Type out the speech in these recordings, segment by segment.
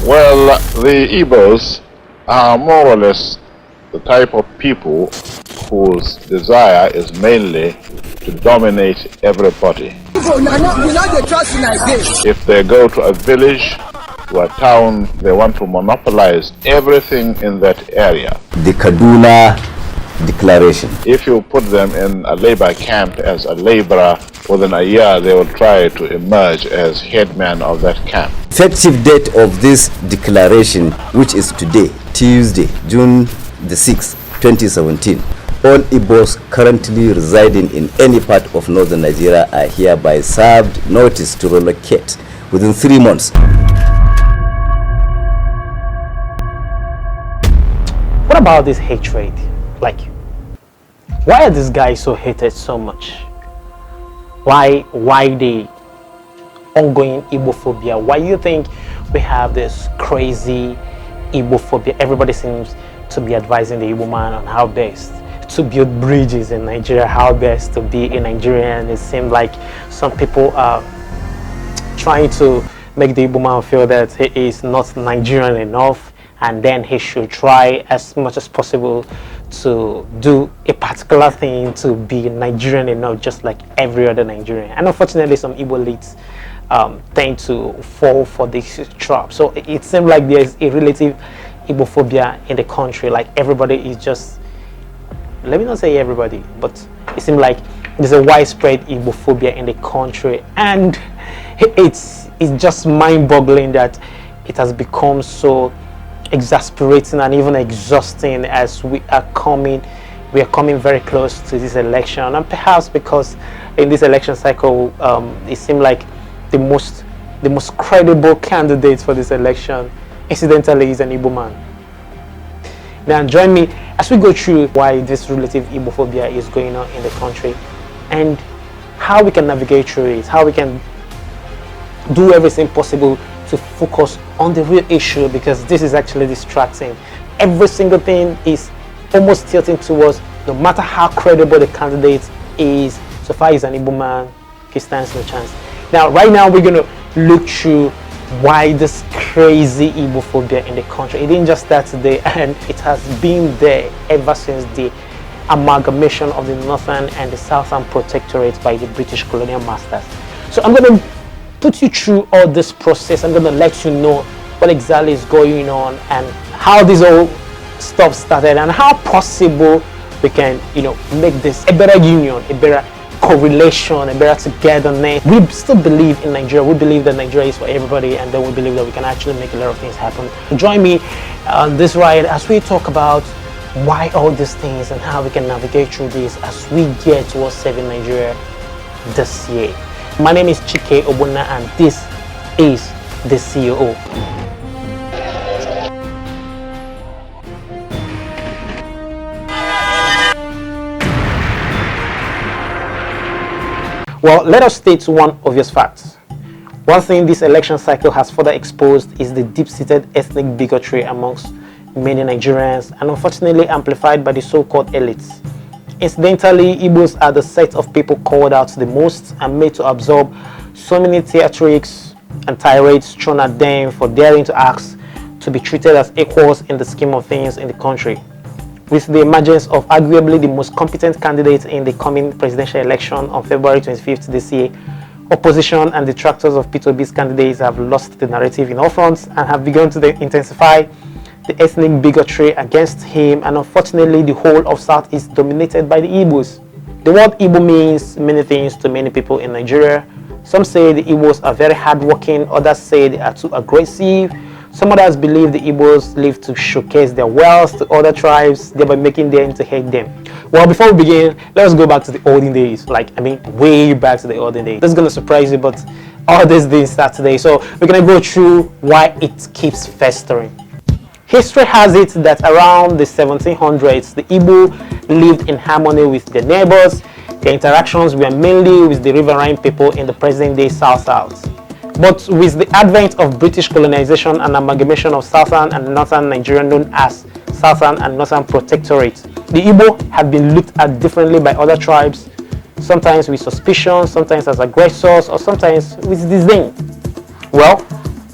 Well, the Igbos are more or less the type of people whose desire is mainly to dominate everybody. If they go to a village, to a town, they want to monopolize everything in that area. The Kaduna Declaration. If you put them in a labor camp as a laborer, within a year they will try to emerge as headman of that camp. Effective date of this declaration, which is today, Tuesday, June the 6th, 2017. All Igbos currently residing in any part of northern Nigeria are hereby served notice to relocate within 3 months. What about this hatred? Like, why are these guys so hated so much? Why the ongoing Igbophobia? Why do you think we have this crazy Igbophobia? Everybody seems to be advising the Igbo man on how best to build bridges in Nigeria, how best to be a Nigerian. It seems like some people are trying to make the Igbo man feel that he is not Nigerian enough, and then he should try as much as possible to do a particular thing to be Nigerian enough, just like every other Nigerian. And unfortunately, some Igbo elites tend to fall for this trap. So it seems like there's a relative Igbophobia in the country. Like everybody is just, let me not say everybody, but it seems like there's a widespread Igbophobia in the country, and it's just mind-boggling that it has become so exasperating and even exhausting as we are coming very close to this election. And perhaps because in this election cycle it seemed like the most credible candidate for this election incidentally is an Igbo man. Now join me as we go through why this relative Igbophobia is going on in the country and how we can navigate through it, how we can do everything possible to focus on the real issue, because this is actually distracting. Every single thing is almost tilting towards, no matter how credible the candidate is, so far he's an Igbo man, he stands no chance. Now, right now, we're going to look through why this crazy Igbophobia in the country. It didn't just start today, and it has been there ever since the amalgamation of the Northern and the Southern Protectorates by the British colonial masters. So I'm going to put you through all this process. I'm going to let you know what exactly is going on and how this whole stuff started and how possible we can, make this a better union, a better correlation, a better togetherness. We still believe in Nigeria. We believe that Nigeria is for everybody, and then we believe that we can actually make a lot of things happen. Join me on this ride as we talk about why all these things and how we can navigate through this as we get towards saving Nigeria this year. My name is Chike Obuna, and this is the COO. Well, let us state one obvious fact. One thing this election cycle has further exposed is the deep-seated ethnic bigotry amongst many Nigerians, and unfortunately amplified by the so-called elites. Incidentally, Igbos are the set of people called out the most and made to absorb so many theatrics and tirades thrown at them for daring to ask to be treated as equals in the scheme of things in the country. With the emergence of arguably the most competent candidate in the coming presidential election on February 25th this year, opposition and detractors of P2B's candidates have lost the narrative in all fronts and have begun to intensify the ethnic bigotry against him, and unfortunately the whole of South is dominated by the Igbos. The word Igbo means many things to many people in Nigeria. Some say the Igbos are very hardworking, others say they are too aggressive. Some others believe the Igbos live to showcase their wealth to other tribes, thereby making them to hate them. Well, before we begin, let's go back to the olden days. Way back to the olden days. This is going to surprise you, but all these things start today. So we're going to go through why it keeps festering. History has it that around the 1700s, the Igbo lived in harmony with their neighbors. Their interactions were mainly with the riverine people in the present-day South-South. But with the advent of British colonization and amalgamation of Southern and Northern Nigeria known as Southern and Northern Protectorates, the Igbo have been looked at differently by other tribes, sometimes with suspicion, sometimes as aggressors, or sometimes with disdain. Well,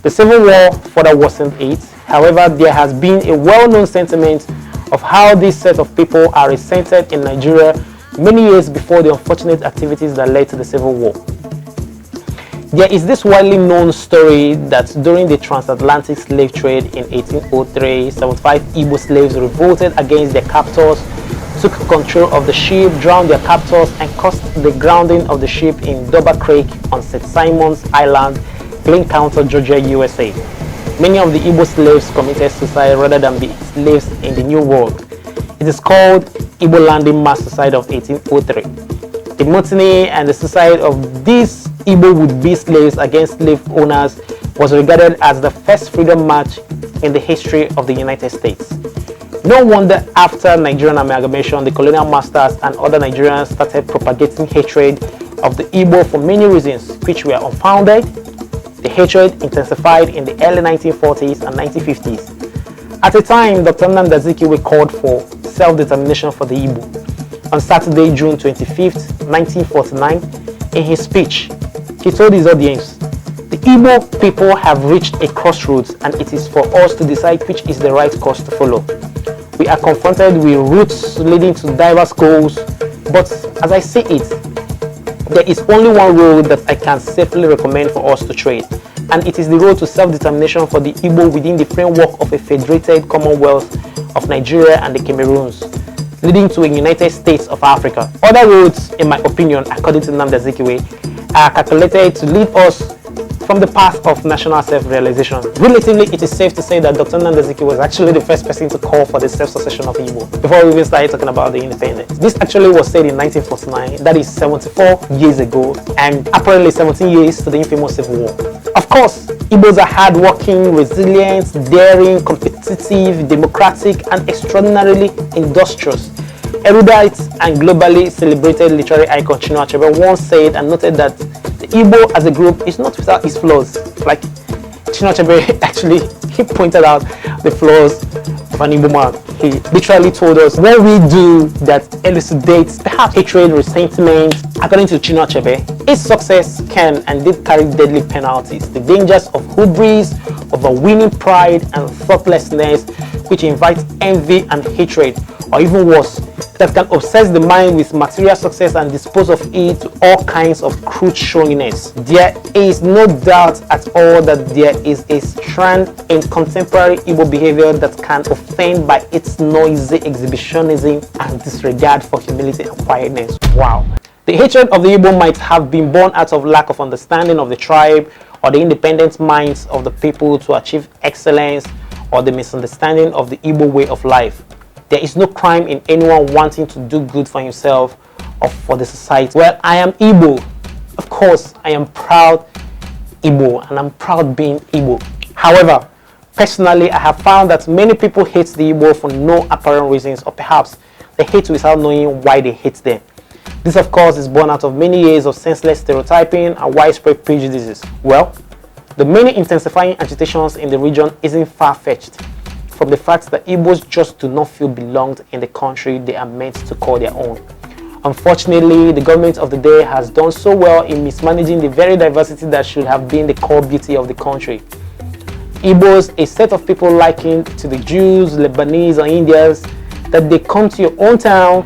The Civil War further worsened it. However, there has been a well-known sentiment of how this set of people are resented in Nigeria many years before the unfortunate activities that led to the Civil War. There is this widely known story that during the transatlantic slave trade in 1803, 75 Igbo slaves revolted against their captors, took control of the ship, drowned their captors, and caused the grounding of the ship in Dover Creek on St. Simon's Island, Glen County, Georgia, USA. Many of the Igbo slaves committed suicide rather than be slaves in the New World. It is called Igbo Landing Mass Suicide of 1803. The mutiny and the suicide of these Igbo would-be slaves against slave owners was regarded as the first freedom march in the history of the United States. No wonder after Nigerian amalgamation, the colonial masters and other Nigerians started propagating hatred of the Igbo for many reasons, which were unfounded. The hatred intensified in the early 1940s and 1950s. At the time, Dr. Nnamdi Azikiwe called for self-determination for the Igbo. On Saturday, June 25, 1949, in his speech, he told his audience, "The Igbo people have reached a crossroads and it is for us to decide which is the right course to follow. We are confronted with routes leading to diverse goals, but as I see it, there is only one road that I can safely recommend for us to tread, and it is the road to self-determination for the Igbo within the framework of a federated Commonwealth of Nigeria and the Cameroons, leading to a United States of Africa. Other roads, in my opinion, according to Nnamdi Azikiwe, are calculated to lead us from the path of national self-realization." Relatively, it is safe to say that Dr. Nnamdi Azikiwe was actually the first person to call for the self-succession of Igbo before we even started talking about the independence. This actually was said in 1949, that is 74 years ago, and apparently 17 years to the infamous Civil War. Of course, Igbos are hardworking, resilient, daring, competitive, democratic, and extraordinarily industrious. Erudite and globally celebrated literary icon Chinua Achebe once said and noted that the Igbo as a group is not without its flaws. Like Chinua Achebe actually, he pointed out the flaws of an Igbo man. He literally told us what we do that elucidates perhaps hatred, resentment. According to Chinua Achebe, its success can and did carry deadly penalties. The dangers of hubris, overweening pride, and thoughtlessness, which invites envy and hatred, or even worse, that can obsess the mind with material success and dispose of it to all kinds of crude showiness. There is no doubt at all that there is a strand in contemporary Igbo behavior that can offend by its noisy exhibitionism and disregard for humility and quietness. Wow. The hatred of the Igbo might have been born out of lack of understanding of the tribe or the independent minds of the people to achieve excellence, or the misunderstanding of the Igbo way of life. There is no crime in anyone wanting to do good for himself or for the society. Well, I am Igbo. Of course, I am proud Igbo, and I'm proud being Igbo. However, personally, I have found that many people hate the Igbo for no apparent reasons, or perhaps they hate without knowing why they hate them. This, of course, is born out of many years of senseless stereotyping and widespread prejudices. Well, the many intensifying agitations in the region isn't far-fetched from the fact that Igbos just do not feel belonged in the country they are meant to call their own. Unfortunately, the government of the day has done so well in mismanaging the very diversity that should have been the core beauty of the country. Igbos, a set of people likened to the Jews, Lebanese, or Indians, that they come to your own town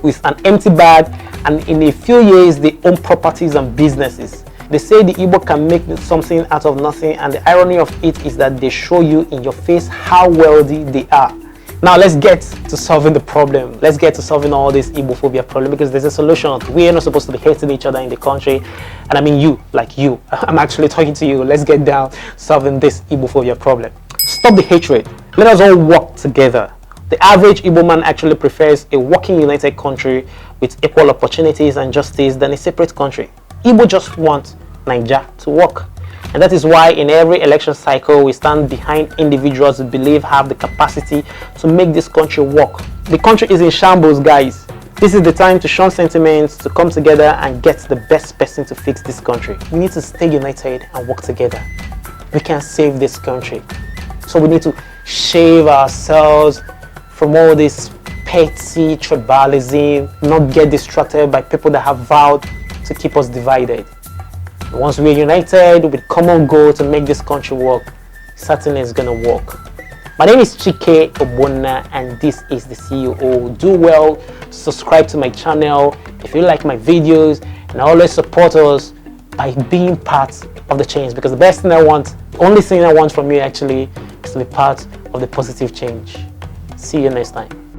with an empty bag, and in a few years they own properties and businesses. They say the Igbo can make something out of nothing, and the irony of it is that they show you in your face how wealthy they are. Now let's get to solving the problem. Let's get to solving all this Igbophobia problem, because there's a solution. We are not supposed to be hating each other in the country, and I mean you, like you. I'm actually talking to you. Let's get down solving this Igbophobia problem. Stop the hatred. Let us all work together. The average Igbo man actually prefers a working united country with equal opportunities and justice than a separate country. Igbo just want Nigeria to work, and that is why in every election cycle we stand behind individuals who believe have the capacity to make this country work. The country is in shambles, guys. This is the time to shun sentiments, to come together and get the best person to fix this country. We need to stay united and work together. We can save this country. So we need to shave ourselves from all this petty tribalism, not get distracted by people that have vowed to keep us divided. Once we're united with common goal to make this country work, certainly it's gonna work. My name is Chike Obona and this is the CEO. Do well to subscribe to my channel if you like my videos, and always support us by being part of the change, because the best thing I want, the only thing I want from you actually, is to be part of the positive change. See you next time.